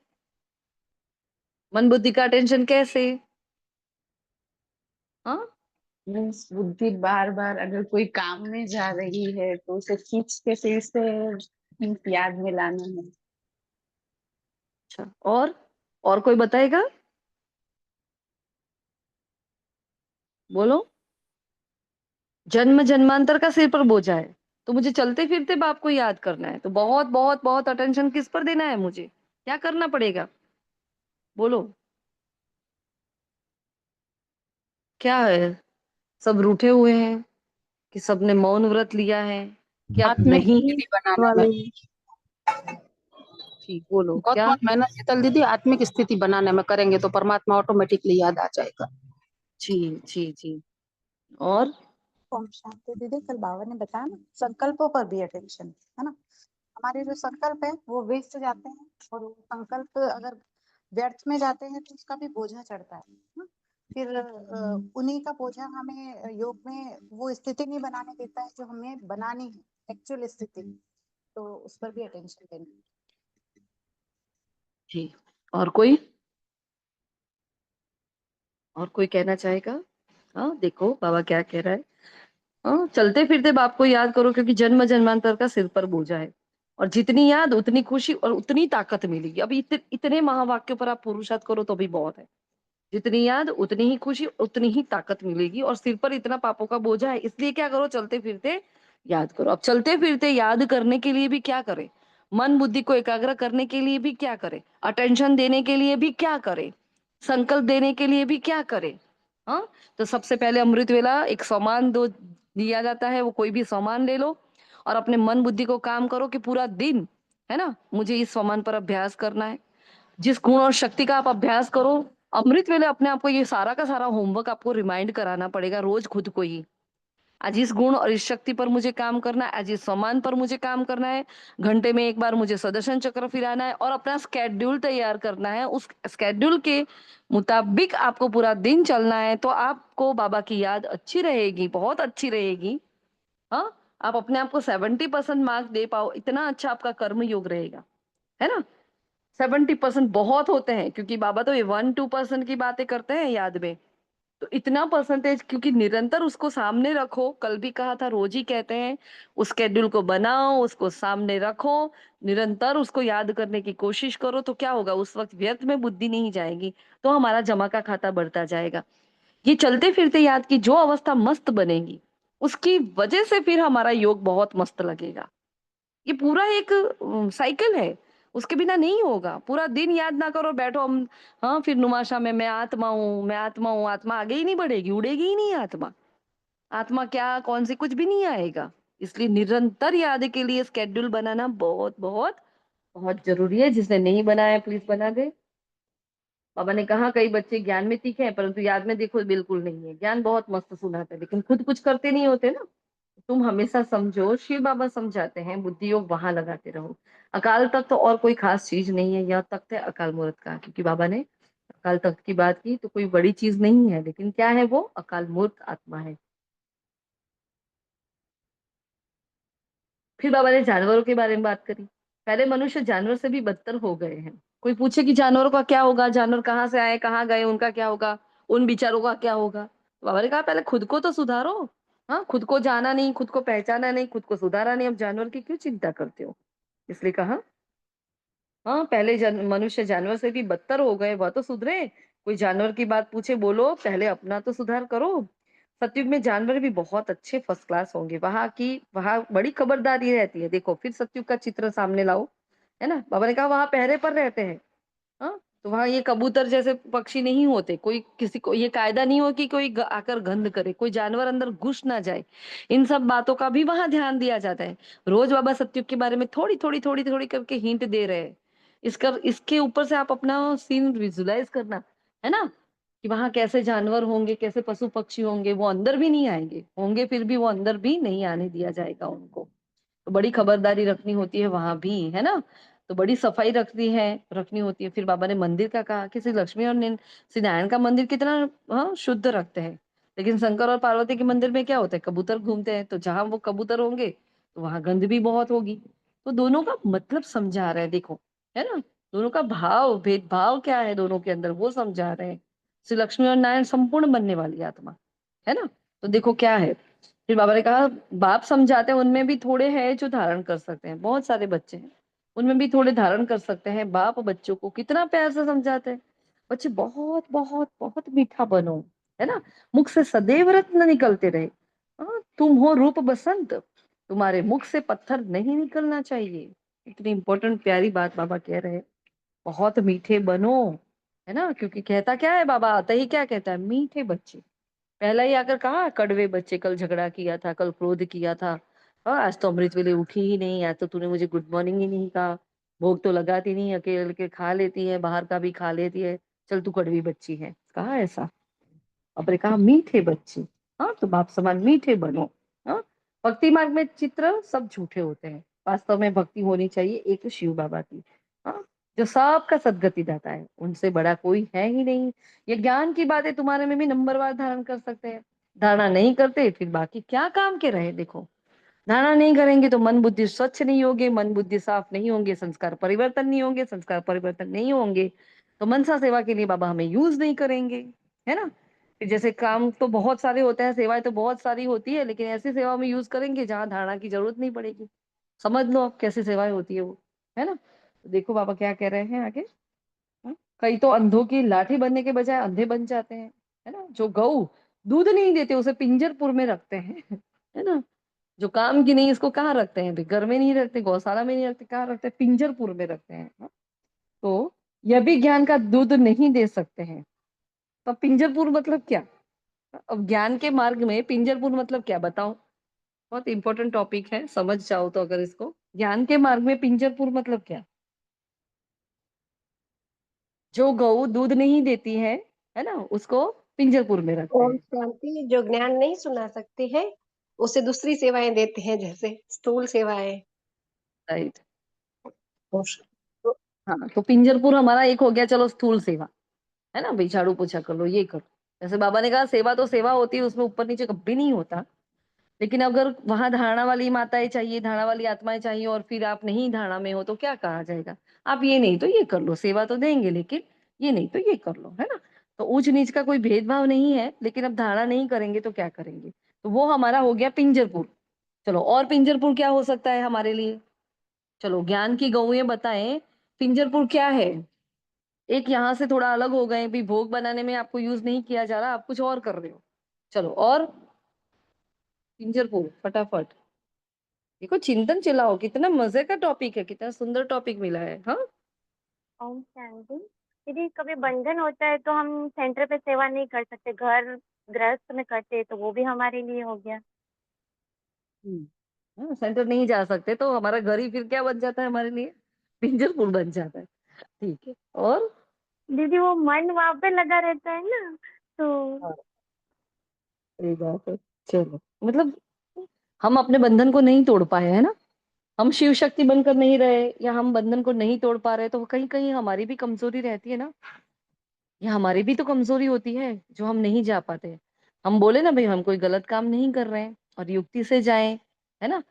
मन बुद्धि का टेंशन कैसे? हाँ। मीन्स बुद्धि बार बार अगर कोई काम में जा रही है तो उसे खींच के फिर से means याद में लाना है। अच्छा, और कोई बताएगा? बोलो। जन्म जन्मांतर का सिर पर बोझा है, तो मुझे चलते फिरते बाप को याद करना है, तो बहुत बहुत बहुत अटेंशन किस पर देना है मुझे? क्या करना पड़ेगा? बोलो। क्या है? सब रूठे हुए हैं कि सबने मौन व्रत लिया है, कि अब आत्मिक नहीं स्थिति बनाने में। वाले? ठीक, बोलो बहुत क्या। बहुत मेहनत शीतल दीदी, आत्मिक स्थिति बनाने में करेंगे तो परमात्मा ऑटोमेटिकली याद आ जाएगा। जी जी जी। और ओम शांति दीदी, कल बाबा ने बताया ना, संकल्पों पर भी अटेंशन है ना। हमारे जो संकल्प है वो वेस्ट जाते हैं, और वो संकल्प अगर व्यर्थ में जाते हैं तो उसका भी बोझा चढ़ता है ना। फिर उन्हीं का बोझा हमें योग में वो स्थिति नहीं बनाने देता है जो हमें बनानी है, एक्चुअल स्थिति। तो उस पर भी अटेंशन देना। जी, और कोई, और कोई कहना चाहेगा? हाँ, देखो बाबा क्या कह रहा है। हाँ, चलते फिरते बाप को याद करो, क्योंकि जन्म जन्मांतर का सिर पर बोझा है, और जितनी याद उतनी खुशी और उतनी ताकत मिलेगी। अभी इतने महावाक्यों पर आप पुरुषार्थ करो तो भी बहुत है। जितनी याद उतनी ही खुशी, उतनी ही ताकत मिलेगी, और सिर पर इतना पापों का बोझा है, इसलिए क्या करो, चलते फिरते याद करो। अब चलते फिरते याद करने के लिए भी क्या करें? मन बुद्धि को एकाग्र करने के लिए भी क्या करें? अटेंशन देने के लिए भी क्या करें? संकल्प देने के लिए भी क्या करें? हाँ, तो सबसे पहले अमृत वेला एक सामान दो दिया जाता है, वो कोई भी सामान ले लो, और अपने मन बुद्धि को काम करो कि पूरा दिन, है ना, मुझे इस सामान पर अभ्यास करना है। जिस गुण और शक्ति का आप अभ्यास करो, अमृत वेले अपने आप को ये सारा का सारा होमवर्क आपको रिमाइंड कराना पड़ेगा रोज खुद को ही। आज इस गुण और इस शक्ति पर मुझे काम करना है, आज इस सम्मान पर मुझे काम करना है, घंटे में एक बार मुझे सुदर्शन चक्र फिराना है, और अपना स्केड्यूल तैयार करना है। उस स्केड्यूल के मुताबिक आपको पूरा दिन चलना है, तो आपको बाबा की याद अच्छी रहेगी, बहुत अच्छी रहेगी। हाँ, आप अपने आप को 70% मार्क्स दे पाओ, इतना अच्छा आपका कर्म योग रहेगा, है ना। 70% बहुत होते हैं, क्योंकि बाबा तो ये 1-2% की बातें करते हैं याद में। तो इतना परसेंटेज, क्योंकि निरंतर उसको सामने रखो, कल भी कहा था, रोज ही कहते हैं, उस शेड्यूल को बनाओ, उसको सामने रखो, निरंतर उसको याद करने की कोशिश करो, तो क्या होगा, उस वक्त व्यर्थ में बुद्धि नहीं जाएगी, तो हमारा जमा का खाता बढ़ता जाएगा। ये चलते फिरते याद की जो अवस्था मस्त बनेगी, उसकी वजह से फिर हमारा योग बहुत मस्त लगेगा। ये पूरा एक साइकिल है, उसके बिना नहीं होगा। पूरा दिन याद ना करो, बैठो हम, हाँ, फिर नुमाशा में मैं आत्मा हूँ, मैं आत्मा हूँ, आत्मा आगे ही नहीं बढ़ेगी, उड़ेगी ही नहीं आत्मा। आत्मा क्या, कौन सी, कुछ भी नहीं आएगा। इसलिए निरंतर याद के लिए स्केड्यूल बनाना बहुत बहुत बहुत जरूरी है। जिसने नहीं बनाया प्लीज बना दे। बाबा ने कहा कई बच्चे ज्ञान में तीखे हैं परंतु याद में देखो बिल्कुल नहीं है। ज्ञान बहुत मस्त सुनाते हैं लेकिन खुद कुछ करते नहीं होते ना। तुम हमेशा समझो, शिव बाबा समझाते हैं बुद्धि योग वहां लगाते रहो। अकाल तख्त तो और कोई खास चीज नहीं है, यह तख्त है अकाल मूर्त का। क्योंकि बाबा ने अकाल तख्त की बात की तो कोई बड़ी चीज नहीं है, लेकिन क्या है वो अकाल मूर्त आत्मा है। फिर बाबा ने जानवरों के बारे में बात करी। पहले मनुष्य जानवर से भी बदतर हो गए हैं। कोई पूछे कि जानवरों का क्या होगा, जानवर कहाँ से आए कहाँ गए, उनका क्या होगा, उन बेचारों का क्या होगा। तो बाबा ने कहा पहले खुद को तो सुधारो। हाँ, खुद को जाना नहीं, खुद को पहचाना नहीं, खुद को सुधारा नहीं, अब जानवर की क्यों चिंता करते हो। इसलिए कहा हाँ पहले मनुष्य जानवर से भी बदतर हो गए, वह तो सुधरे। कोई जानवर की बात पूछे बोलो पहले अपना तो सुधार करो। सतयुग में जानवर भी बहुत अच्छे फर्स्ट क्लास होंगे, वहां बड़ी खबरदारी रहती है। देखो फिर सतयुग का चित्र सामने लाओ, है ना। बाबा ने कहा वहां पहरे पर रहते हैं। हाँ, तो वहां ये कबूतर जैसे पक्षी नहीं होते। कोई किसी को ये कायदा नहीं हो कि कोई आकर गंध करे, कोई जानवर अंदर घुस ना जाए। इन सब बातों का भी वहां ध्यान दिया जाता है। रोज बाबा सत्युग के बारे में थोड़ी थोड़ी थोड़ी थोड़ी करके हिंट दे रहे हैं। इसके ऊपर से आप अपना सीन विजुलाइज करना, है ना, कि वहां कैसे जानवर होंगे, कैसे पशु पक्षी होंगे। वो अंदर भी नहीं आएंगे, होंगे फिर भी वो अंदर भी नहीं आने दिया जाएगा उनको। तो बड़ी खबरदारी रखनी होती है वहां भी, है ना। तो बड़ी सफाई रखनी होती है। फिर बाबा ने मंदिर का कहा कि श्री लक्ष्मी और श्री नारायण का मंदिर कितना शुद्ध रखते हैं। लेकिन शंकर और पार्वती के मंदिर में क्या होता है, कबूतर घूमते हैं। तो जहां वो कबूतर होंगे तो वहां गंद भी बहुत होगी। तो दोनों का मतलब समझा रहे हैं, देखो, है ना। दोनों का भेदभाव क्या है दोनों के अंदर, वो समझा रहे हैं। श्री लक्ष्मी और नारायण संपूर्ण बनने वाली आत्मा, है ना। तो देखो क्या है। फिर बाबा ने कहा बाप समझाते हैं उनमें भी थोड़े हैं जो धारण कर सकते हैं। बहुत सारे बच्चे हैं उनमें भी थोड़े धारण कर सकते हैं। बाप बच्चों को कितना प्यार से समझाते हैं। बच्चे बहुत बहुत बहुत मीठा बनो, है ना। मुख से सदैव रत्न निकलते रहे। तुम हो रूप बसंत, तुम्हारे मुख से पत्थर नहीं निकलना चाहिए। इतनी इंपॉर्टेंट प्यारी बात बाबा कह रहे हैं। बहुत मीठे बनो, है ना। क्योंकि कहता क्या है बाबा, आता ही क्या कहता है, मीठे बच्चे। पहला ही आकर कहा कड़वे बच्चे, कल झगड़ा किया था, कल क्रोध किया था। आज तो अमृत वेले उठी ही नहीं, आज तो तूने मुझे गुड मॉर्निंग ही नहीं कहा। भोग तो लगाती नहीं, अकेले के खा लेती है, बाहर का भी खा लेती है। चल तू कड़वी बच्ची है, कहा ऐसा। अपने कहा मीठे बच्चे। हाँ, तो बाप समान मीठे बनो। हाँ, भक्ति मार्ग में चित्र सब झूठे होते हैं। वास्तव में भक्ति होनी चाहिए एक शिव बाबा की। हाँ, जो सबका सदगति दाता है, उनसे बड़ा कोई है ही नहीं। ये ज्ञान की बातें तुम्हारे में भी नंबरवार धारण कर सकते हैं। धारणा नहीं करते फिर बाकी क्या काम के रहे। देखो, धारणा नहीं करेंगे तो मन बुद्धि स्वच्छ नहीं होगे, मन बुद्धि साफ नहीं होंगे, संस्कार परिवर्तन नहीं होंगे, संस्कार परिवर्तन नहीं होंगे तो मनसा सेवा के लिए बाबा हमें यूज नहीं करेंगे, है ना। फिर जैसे काम तो बहुत सारे होते हैं, सेवाएं तो बहुत सारी होती है, लेकिन ऐसी सेवा में यूज करेंगे जहां धारणा की जरूरत नहीं पड़ेगी। समझ लो आप कैसी सेवाएं होती है वो, है ना। तो देखो बाबा क्या कह रहे हैं आगे। हाँ? कई तो अंधों की लाठी बनने के बजाय अंधे बन जाते हैं, है ना। जो गऊ दूध नहीं देते उसे पिंजरपुर में रखते हैं, है ना। जो काम की नहीं इसको कहाँ रखते हैं भाई, घर में नहीं रखते, गौशाला में नहीं रखते, कहाँ रखते हैं, पिंजरपुर में रखते हैं। हाँ? तो यह भी ज्ञान का दूध नहीं दे सकते हैं। तो पिंजरपुर मतलब क्या। अब ज्ञान के मार्ग में पिंजरपुर मतलब क्या बताओ। बहुत इंपॉर्टेंट टॉपिक है, समझ जाओ तो अगर इसको। ज्ञान के मार्ग में पिंजरपुर मतलब क्या। जो गऊ दूध नहीं देती है ना, उसको पिंजरपुर में रखते ओम हैं। शांति। जो ज्ञान नहीं सुना सकते हैं उसे दूसरी सेवाएं देते हैं, जैसे स्थूल सेवाएं। राइट। ओम शांति। हाँ, तो पिंजरपुर हमारा एक हो गया, चलो स्थूल सेवा, है ना भाई, झाड़ू पोछा कर लो, ये करो। जैसे बाबा ने कहा सेवा तो सेवा होती है, उसमें ऊपर नीचे कभी नहीं होता। लेकिन अगर वहां धारणा वाली माताएं चाहिए, धारणा वाली आत्माएं चाहिए, और फिर आप नहीं धारणा में हो तो क्या कहा जाएगा। आप ये नहीं तो ये कर लो, सेवा तो देंगे लेकिन ये नहीं तो ये कर लो, है ना। तो ऊंच नीच का कोई भेदभाव नहीं है, लेकिन अब धारणा नहीं करेंगे तो क्या करेंगे। तो वो हमारा हो गया पिंजरपुर। चलो और पिंजरपुर क्या हो सकता है हमारे लिए। चलो ज्ञान की गौएं बताएं पिंजरपुर क्या है। एक यहाँ से थोड़ा अलग हो गए भी, भोग बनाने में आपको यूज नहीं किया जा रहा, आप कुछ और कर रहे हो। चलो और पिंजरपुर फटाफट। देखो चिंतन चिल्लाओ, कितना मजे का टॉपिक है, कितना सुंदर टॉपिक मिला है। हाँ, ओम शांति। यदि कभी बंधन होता है तो हम सेंटर पे सेवा नहीं कर सकते, घर गृहस्थ में करते हैं, तो वो भी हमारे लिए हो गया। सेंटर नहीं जा सकते तो हमारा घर ही फिर क्या बन जाता है हमारे लिए, पिंजरपुर बन जाता है। ठीक है, और दीदी वो मन वहां पे लगा रहता है ना, तो हाँ, सही बात है। चलो, मतलब हम अपने बंधन को नहीं तोड़ पाए, है ना। हम शिव शक्ति बनकर नहीं रहे, या हम बंधन को नहीं तोड़ पा रहे, तो कहीं कहीं हमारी भी कमजोरी रहती है ना। ये हमारी भी तो कमजोरी होती है जो हम नहीं जा पाते। हम बोले ना भाई हम कोई गलत काम नहीं कर रहे हैं, और युक्ति से जाएं, है ना।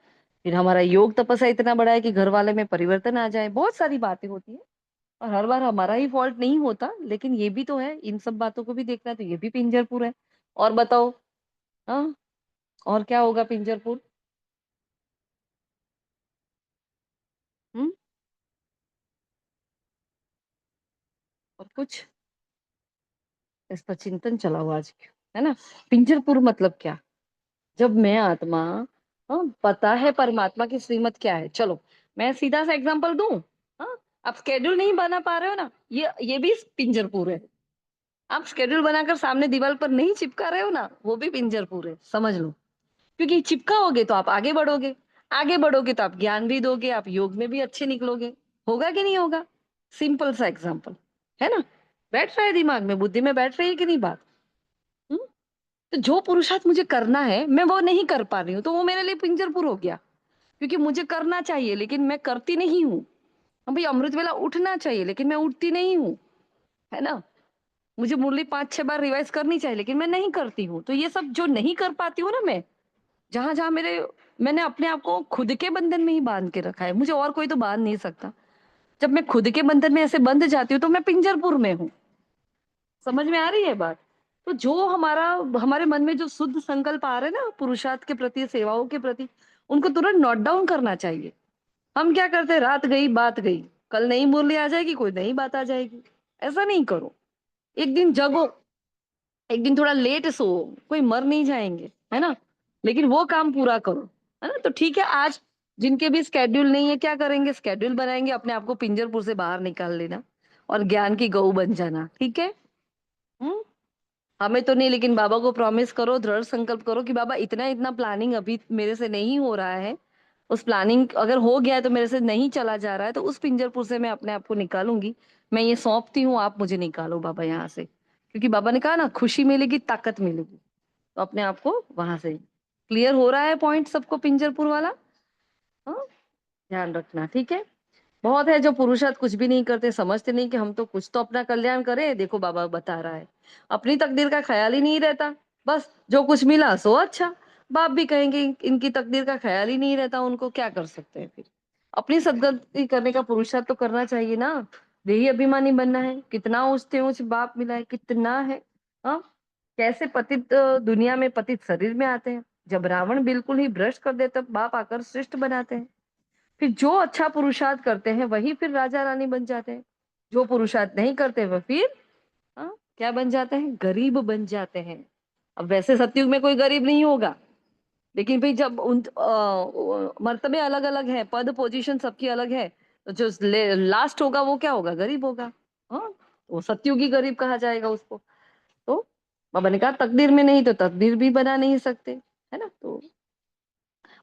फिर हमारा योग तपस्या इतना बड़ा है कि घर वाले में परिवर्तन आ जाए, बहुत सारी बातें होती है। और हर बार हमारा ही फॉल्ट नहीं होता, लेकिन ये भी तो है, इन सब बातों को भी देखना है, तो ये भी पिंजरपुर है। और बताओ, हाँ, और क्या होगा पिंजरपुर? हम्म, और कुछ इस पर चिंतन चला हुआ आज, है ना। पिंजरपुर मतलब क्या? जब मैं आत्मा, हाँ, पता है परमात्मा की श्रीमत क्या है। चलो, मैं सीधा सा एग्जांपल दूं। हाँ, आप स्केड्यूल नहीं बना पा रहे हो ना, ये भी पिंजरपुर है। आप स्केड्यूल बनाकर सामने दीवार पर नहीं चिपका रहे हो ना, वो भी पिंजरपुर है, समझ लो। क्योंकि चिपकाओगे तो आप आगे बढ़ोगे, आगे बढ़ोगे तो आप ज्ञान भी दोगे, आप योग में भी अच्छे निकलोगे। होगा कि नहीं होगा? सिंपल सा एग्जांपल, है ना। बैठ रहा है दिमाग में, बुद्धि में बैठ रही है कि नहीं बात? हम्म? तो जो पुरुषार्थ मुझे करना है, मैं वो नहीं कर पा रही हूँ, तो वो मेरे लिए पिंजरपुर हो गया। क्योंकि मुझे करना चाहिए लेकिन मैं करती नहीं हूँ। हम भाई अमृत वेला उठना चाहिए लेकिन मैं उठती नहीं हूँ, है ना। मुझे मुरली 5-6 बार रिवाइज करनी चाहिए लेकिन मैं नहीं करती हूँ। तो ये सब जो नहीं कर पाती हूँ ना मैं, जहां जहां मैंने अपने आप को खुद के बंधन में ही बांध के रखा है, मुझे और कोई तो बांध नहीं सकता। जब मैं खुद के बंधन में ऐसे बंध जाती हूँ तो मैं पिंजरपुर में हूँ। समझ में आ रही है बात? तो जो हमारे मन में जो शुद्ध संकल्प आ रहे हैं ना पुरुषार्थ के प्रति, सेवाओं के प्रति, उनको तुरंत नोट डाउन करना चाहिए। हम क्या करते हैं, रात गई बात गई, कल नई मुरली आ जाएगी, कोई नई बात आ जाएगी। ऐसा नहीं करो। एक दिन जगो, एक दिन थोड़ा लेट सो, कोई मर नहीं जाएंगे, है ना। लेकिन वो काम पूरा करो, है ना। तो ठीक है, आज जिनके भी स्केड्यूल नहीं है, क्या करेंगे, स्केड्यूल बनाएंगे, अपने आप को पिंजरपुर से बाहर निकाल लेना और ज्ञान की गऊ बन जाना, ठीक है। हम्म। हमें तो नहीं, लेकिन बाबा को प्रॉमिस करो, दृढ़ संकल्प करो कि बाबा इतना इतना प्लानिंग अभी मेरे से नहीं हो रहा है। उस प्लानिंग अगर हो गया है तो मेरे से नहीं चला जा रहा है, तो उस पिंजरपुर से मैं अपने आप को निकालूंगी। मैं ये सौंपती हूँ, आप मुझे निकालो बाबा यहाँ से। क्योंकि बाबा ने कहा ना, खुशी मिलेगी, ताकत मिलेगी। तो अपने आप को वहां से, क्लियर हो रहा है पॉइंट सबको, पिंजरपुर वाला? हाँ, ध्यान रखना, ठीक है। बहुत है जो पुरुषार्थ कुछ भी नहीं करते, समझते नहीं कि हम तो कुछ तो अपना कल्याण करें। देखो बाबा बता रहा है, अपनी तकदीर का ख्याल ही नहीं रहता। बस जो कुछ मिला सो अच्छा। बाप भी कहेंगे इनकी तकदीर का ख्याल ही नहीं रहता, उनको क्या कर सकते हैं फिर। अपनी सदगति करने का पुरुषार्थ तो करना चाहिए ना। देही अभिमानी बनना है, कितना ऊंचते ऊंच बाप मिला है, कितना है। हाँ, कैसे पतित दुनिया में पतित शरीर में आते हैं। जब रावण बिल्कुल ही भ्रष्ट कर दे तब बाप आकर श्रेष्ठ बनाते हैं। फिर जो अच्छा पुरुषार्थ करते हैं वही फिर राजा रानी बन जाते हैं। जो पुरुषार्थ नहीं करते वह फिर, हाँ, क्या बन जाते हैं, गरीब बन जाते हैं। अब वैसे सतयुग में कोई गरीब नहीं होगा, लेकिन भाई जब मर्तबे अलग अलग है, पद पोजीशन सबकी अलग है, तो जो लास्ट होगा वो क्या होगा, गरीब होगा। हाँ, वो सतयुगी गरीब कहा जाएगा उसको। तो बाबा ने कहा तकदीर में नहीं तो तकदीर भी बना नहीं सकते, है ना। तो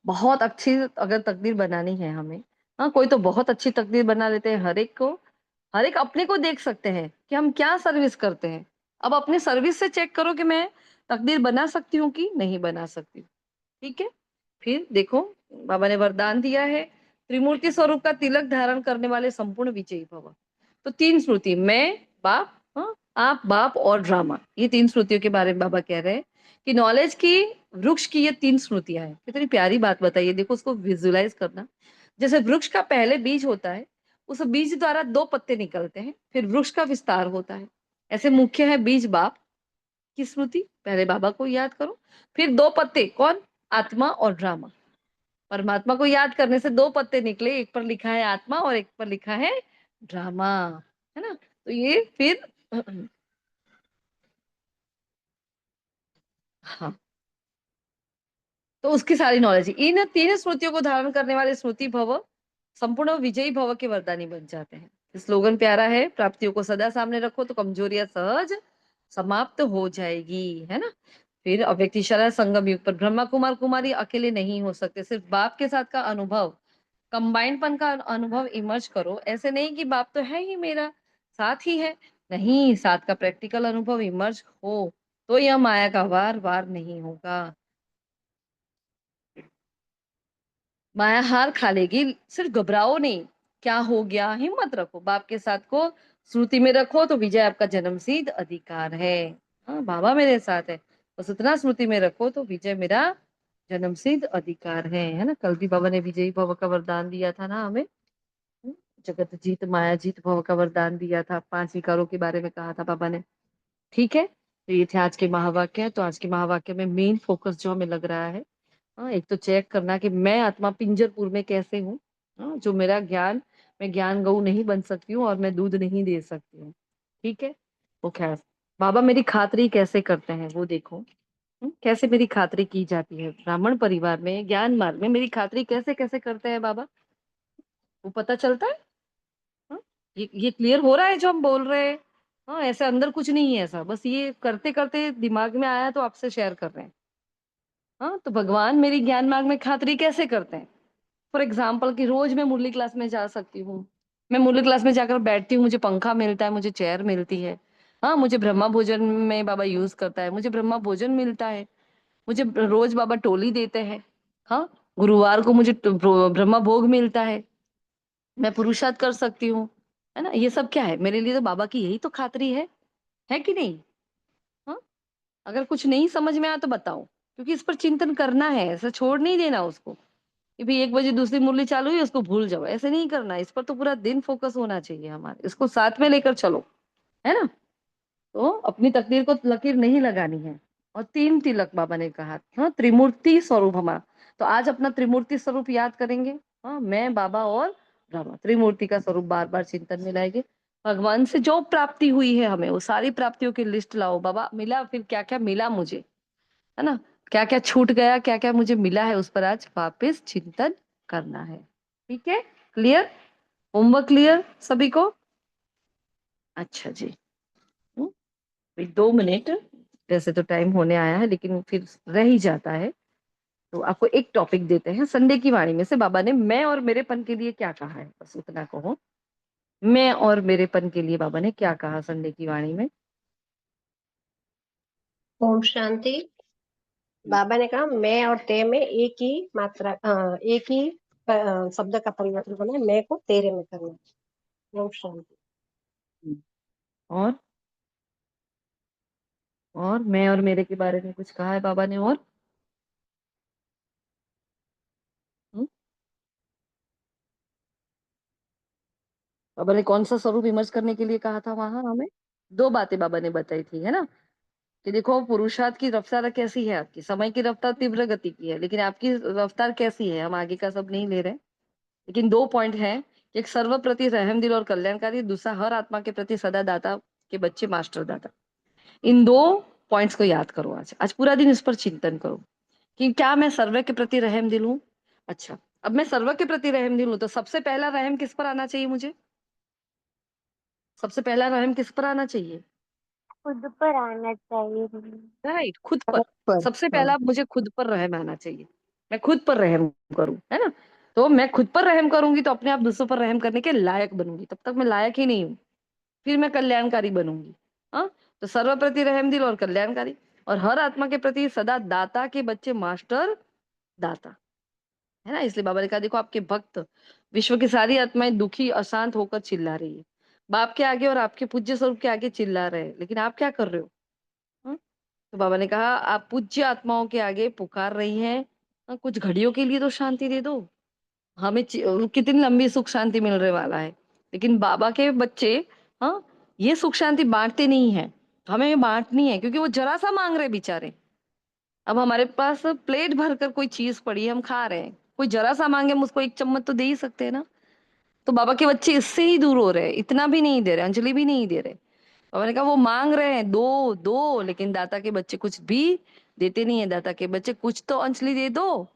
बहुत अच्छी अगर तकदीर बनानी है हमें, हाँ, कोई तो बहुत अच्छी तकदीर बना लेते हैं। हर एक अपने को देख सकते हैं कि हम क्या सर्विस करते हैं। अब अपने सर्विस से चेक करो कि मैं तकदीर बना सकती हूँ कि नहीं बना सकती हूँ, ठीक है। फिर देखो, बाबा ने वरदान दिया है, त्रिमूर्ति स्वरूप का तिलक धारण करने वाले संपूर्ण विजयी भव। तो 3 श्रुति, मैं, बाप, हाँ, आप, बाप और ड्रामा, ये 3 श्रुतियों के बारे में बाबा कह रहे हैं कि नॉलेज की वृक्ष की ये 3 श्रुतियां हैं। कितनी प्यारी बात बताइए, देखो उसको विजुलाइज करना। जैसे वृक्ष का पहले बीज होता है, उस बीज द्वारा 2 पत्ते निकलते हैं, फिर वृक्ष का विस्तार होता है। ऐसे मुख्य है बीज बाप की स्मृति, पहले बाबा को याद करो। फिर 2 पत्ते, कौन, आत्मा और ड्रामा। परमात्मा को याद करने से 2 पत्ते निकले, एक पर लिखा है आत्मा और एक पर लिखा है ड्रामा, है ना। तो ये फिर हाँ, तो उसकी सारी नॉलेज, इन 3 स्मृतियों को धारण करने वाले स्मृति भव संपूर्ण विजयी भव के वरदानी बन जाते हैं। स्लोगन प्यारा है, प्राप्तियों को सदा सामने रखो तो कमजोरियां सहज समाप्त हो जाएगी, है ना। फिर अव्यक्तिशाला संगम युग पर ब्रह्मा कुमार कुमारी अकेले नहीं हो सकते, सिर्फ बाप के साथ का अनुभव कंबाइंडपन का अनुभव इमर्ज करो। ऐसे नहीं कि बाप तो है ही मेरा, साथ ही है, नहीं, साथ का प्रैक्टिकल अनुभव इमर्ज हो तो यह माया का वार वार नहीं होगा। माया हार खा लेगी, सिर्फ घबराओ नहीं, क्या हो गया, हिम्मत रखो, बाप के साथ को श्रुति में रखो तो विजय आपका जन्मसिद्ध अधिकार है। हाँ, बाबा मेरे साथ है, बस उतना स्मृति में रखो तो विजय मेरा जन्मसिद्ध अधिकार है ना। कल भी बाबा ने विजयी भव का वरदान दिया था ना हमें, जगत जीत माया जीत भव का वरदान दिया था, 5 विकारों के बारे में कहा था बाबा ने। ठीक है, तो ये थे आज के महावाक्य। तो आज के महावाक्य में मेन फोकस जो हमें लग रहा है, हाँ, एक तो चेक करना कि मैं आत्मा पिंजरपुर में कैसे हूँ। हाँ, जो मेरा ज्ञान, मैं ज्ञान गऊ नहीं बन सकती हूँ और मैं दूध नहीं दे सकती हूँ। ठीक है, वो खैर बाबा मेरी खातरी कैसे करते हैं वो देखो। कैसे मेरी खातरी की जाती है ब्राह्मण परिवार में, ज्ञान मार्ग में मेरी खातरी कैसे कैसे करते हैं बाबा, वो पता चलता है। हाँ? ये क्लियर हो रहा है जो हम बोल रहे हैं। हाँ, ऐसे अंदर कुछ नहीं है ऐसा, बस ये करते करते दिमाग में आया तो आपसे शेयर कर रहे हैं। हाँ, तो भगवान मेरी ज्ञान मार्ग में खातरी कैसे करते हैं। फॉर एग्जाम्पल कि रोज मैं मुरली क्लास में जा सकती हूँ, मैं मुरली क्लास में जाकर बैठती हूँ, मुझे पंखा मिलता है, मुझे चेयर मिलती है। हाँ, मुझे ब्रह्मा भोजन में बाबा यूज करता है, मुझे ब्रह्मा भोजन मिलता है, मुझे रोज बाबा टोली देते हैं। हाँ, गुरुवार को मुझे ब्रह्मा भोग मिलता है, मैं पुरुषार्थ कर सकती हूँ, है ना। ये सब क्या है मेरे लिए, तो बाबा की यही तो खातरी है कि नहीं। हाँ, अगर कुछ नहीं समझ में आया तो बताओ, क्योंकि इस पर चिंतन करना है, ऐसा छोड़ नहीं देना उसको कि भाई 1 बजे दूसरी मुरली चालू हुई उसको भूल जाओ, ऐसे नहीं करना। इस पर तो पूरा दिन फोकस होना चाहिए हमारे, इसको साथ में लेकर चलो, है ना। तो अपनी तकदीर को लकीर नहीं लगानी है। और 3 तिलक बाबा ने कहा, हाँ, त्रिमूर्ति स्वरूप हमारा। तो आज अपना त्रिमूर्ति स्वरूप याद करेंगे। हाँ, मैं, बाबा और ब्रह्मा, त्रिमूर्ति का स्वरूप बार बार चिंतन में लाएंगे। भगवान से जो प्राप्ति हुई है हमें, वो सारी प्राप्तियों की लिस्ट लाओ, बाबा मिला, फिर क्या क्या मिला मुझे, है ना, क्या क्या छूट गया, क्या क्या मुझे मिला है, उस पर आज वापस चिंतन करना है। ठीक है, क्लियर, होमवर्क क्लियर सभी को। अच्छा जी। हम्म, अभी 2 मिनट, वैसे तो टाइम होने आया है लेकिन फिर रह ही जाता है, तो आपको एक टॉपिक देते हैं संडे की वाणी में से। बाबा ने मैं और मेरेपन के लिए क्या कहा है, बस उतना कहो। मैं और मेरेपन के लिए बाबा ने क्या कहा संडे की वाणी में। ओम शांति। बाबा ने कहा मैं और ते में एक ही मात्रा एक ही शब्द का परिवर्तन करना है, मैं को तेरे में करना है। ओम शांति। और मैं और मेरे के बारे में कुछ कहा है बाबा ने। और हम्म? बाबा ने कौन सा स्वरूप इमर्ज करने के लिए कहा था वहां हमें। 2 बातें बाबा ने बताई थी, है ना, कि देखो पुरुषार्थ की रफ्तार कैसी है, आपकी समय की रफ्तार तीव्र गति की है, लेकिन आपकी रफ्तार कैसी है, हम आगे का सब नहीं ले रहे। लेकिन 2 पॉइंट हैं कि एक सर्व प्रति रहमदिल और कल्याणकारी, दूसरा हर आत्मा के प्रति सदा दाता के बच्चे मास्टर दाता। इन 2 पॉइंट्स को याद करो, आज आज पूरा दिन इस पर चिंतन करो कि क्या मैं सर्व के प्रति रहमदिल हूँ। अच्छा, अब मैं सर्व के प्रति रहमदिल हूँ तो सबसे पहला रहम किस पर आना चाहिए मुझे, सबसे पहला रहम किस पर आना चाहिए। खुद पर आना चाहिए। राइट, खुद पर। पर सबसे हाँ। पहला मुझे खुद पर रहम आना चाहिए, मैं खुद पर रहम करूं, है ना। तो मैं खुद पर रहम करूंगी तो अपने आप दूसरों पर रहम करने के लायक बनूंगी, तब तक मैं लायक ही नहीं हूँ, फिर मैं कल्याणकारी बनूंगी। हाँ, तो सर्व प्रति रहमदिल और कल्याणकारी, और हर आत्मा के प्रति सदा दाता के बच्चे मास्टर दाता, है ना। इसलिए बाबा ने कहा देखो आपके भक्त, विश्व की सारी आत्माएं दुखी अशांत होकर चिल्ला रही है, बाप के आगे और आपके पूज्य स्वरूप के आगे चिल्ला रहे हैं, लेकिन आप क्या कर रहे हो। हाँ? तो बाबा ने कहा आप पूज्य आत्माओं के आगे पुकार रही हैं, हाँ, कुछ घड़ियों के लिए तो शांति दे दो हमें। कितनी लंबी सुख शांति मिलने वाला है, लेकिन बाबा के बच्चे, हाँ, ये सुख शांति बांटते नहीं है, हमें ये बांटनी है, क्योंकि वो जरा सा मांग रहे बेचारे। अब हमारे पास प्लेट भरकर कोई चीज पड़ी है, हम खा रहे हैं, कोई जरा सा मांगे हम उसको 1 चम्मच तो दे ही सकते हैं ना। तो बाबा के बच्चे इससे ही दूर हो रहे हैं, इतना भी नहीं दे रहे, अंजलि भी नहीं दे रहे। बाबा ने कहा वो मांग रहे हैं, दो दो, लेकिन दाता के बच्चे कुछ भी देते नहीं है। दाता के बच्चे कुछ तो अंजलि दे दो,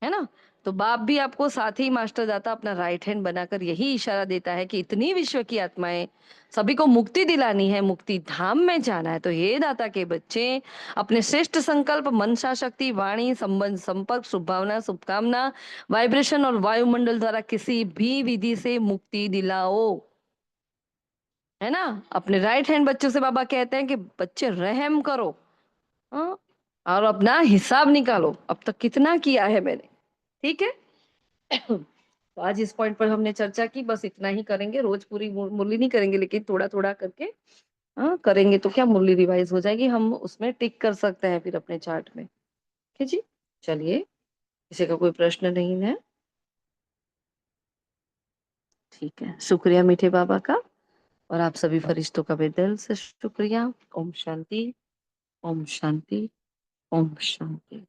है ना। तो बाप भी आपको साथ ही मास्टर दाता अपना राइट हैंड बनाकर यही इशारा देता है कि इतनी विश्व की आत्माएं सभी को मुक्ति दिलानी है, मुक्ति धाम में जाना है। तो हे दाता के बच्चे, अपने श्रेष्ठ संकल्प, मनसा शक्ति, वाणी, संबंध, संपर्क, शुभ भावना, शुभकामना, वाइब्रेशन और वायुमंडल द्वारा किसी भी विधि से मुक्ति दिलाओ, है ना। अपने राइट हैंड बच्चों से बाबा कहते हैं कि बच्चे रहम करो, हाँ, और अपना हिसाब निकालो, अब तक कितना किया है मैंने, ठीक है। तो आज इस पॉइंट पर हमने चर्चा की, बस इतना ही करेंगे, रोज पूरी मुरली नहीं करेंगे, लेकिन थोड़ा थोड़ा करके हाँ करेंगे, तो क्या मुरली रिवाइज हो जाएगी, हम उसमें टिक कर सकते हैं फिर अपने चार्ट में। ठीक है जी, चलिए, किसी का कोई प्रश्न नहीं है? ठीक है, शुक्रिया मीठे बाबा का, और आप सभी फरिश्तों का भी दिल से शुक्रिया। ओम शांति, ओम शांति, ओम शांति।